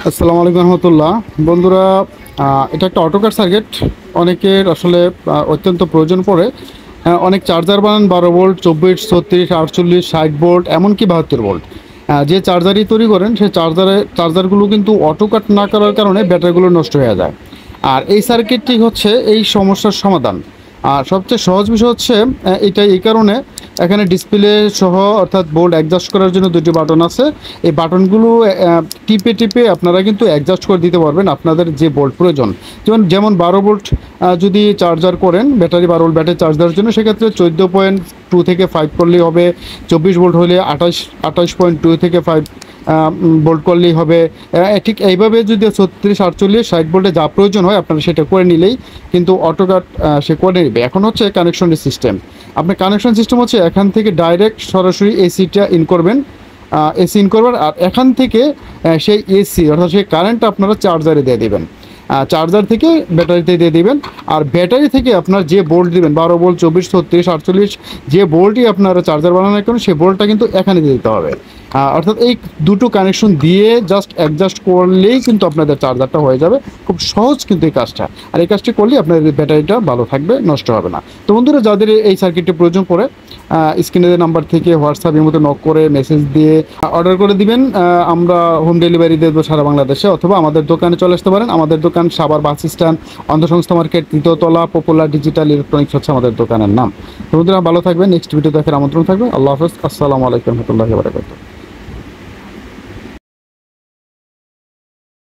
আসসালামু আলাইকুম রহমতুল্লাহ। বন্ধুরা, এটা একটা অটোকার সার্কিট। অনেকের আসলে অত্যন্ত প্রয়োজন পড়ে। অনেক চার্জার বানান 12 ভোল্ট, 24, 36, 48, 60 ভোল্ট, এমনকি 72 ভোল্ট। যে চার্জারই তৈরি করেন সেই চার্জারগুলো কিন্তু অটোকাট না করার কারণে ব্যাটারিগুলো নষ্ট হয়ে যায়। আর এই সার্কিটটি হচ্ছে এই সমস্যার সমাধান। আর সবচেয়ে সহজ বিষয় হচ্ছে এটা এই কারণে, এখানে ডিসপ্লে সহ অর্থাৎ বোল্ট অ্যাডজাস্ট করার জন্য দুটি বাটন আছে। এই বাটনগুলো টিপে টিপে আপনারা কিন্তু অ্যাডজাস্ট করে দিতে পারবেন আপনাদের যে বোল্ট প্রয়োজন। যেমন 12 ভোল্ট যদি চার্জার করেন, ব্যাটারি 12 ভোল্ট ব্যাটারি চার্জ দেওয়ার জন্য, সেক্ষেত্রে 14.2 থেকে 5 করলেই হবে। 24 ভোল্ট হলে 28.2 থেকে 5 বোল্ট করলেই হবে। ঠিক এইভাবে যদি 36, 48, 60 ভোল্টে যা প্রয়োজন হয় আপনারা সেটা করে নিলেই কিন্তু অটোকাট সে করে নেবে। এখন হচ্ছে কানেকশনের সিস্টেম। আপনার কানেকশন সিস্টেম হচ্ছে এখান থেকে ডাইরেক্ট সরাসরি এসিটা ইন করবেন, এসি ইন করবেন, আর এখান থেকে সেই এসি অর্থাৎ সেই কারেন্টটা আপনারা চার্জারে দিয়ে দেবেন। চার্জার থেকে ব্যাটারিতে দিয়ে দিবেন। আর ব্যাটারি থেকে আপনার যে বোল্ট দিবেন, 12 ভোল্ট, 24, 36, 48, যে বোল্টই আপনারা চার্জার বানানোর জন্য সেই বোল্টটা কিন্তু এখানে দিয়ে দিতে হবে। অর্থাৎ এই দুটো কানেকশন দিয়ে জাস্ট অ্যাডজাস্ট করলেই কিন্তু আপনাদের চার্জারটা হয়ে যাবে। খুব সহজ কিন্তু এই কাজটা। আর এই কাজটি করলেই আপনাদের ব্যাটারিটা ভালো থাকবে, নষ্ট হবে না। তো বন্ধুরা, যাদের এই সার্কিটটি প্রয়োজন পড়ে, স্ক্রিনের নাম্বার থেকে হোয়াটসঅ্যাপের মতো নক করে মেসেজ দিয়ে অর্ডার করে দিবেন। আমরা হোম ডেলিভারি দেবো সারা বাংলাদেশে, অথবা আমাদের দোকানে চলে আসতে পারেন। আমাদের দোকান সাভার বাস স্ট্যান্ড, অন্ধসংস্থা মার্কেট, 3তলা, পপুলার ডিজিটাল ইলেকট্রনিক্স হচ্ছে আমাদের দোকানের নাম। তো বন্ধুরা, ভালো থাকবেন। নেক্সট ভিডিও দেখার আমন্ত্রণ থাকবে। আল্লাহ হাফেজ। আসসালামু আলাইকুম রহমতুল্লাহি ওয়া বারাকাতুহু।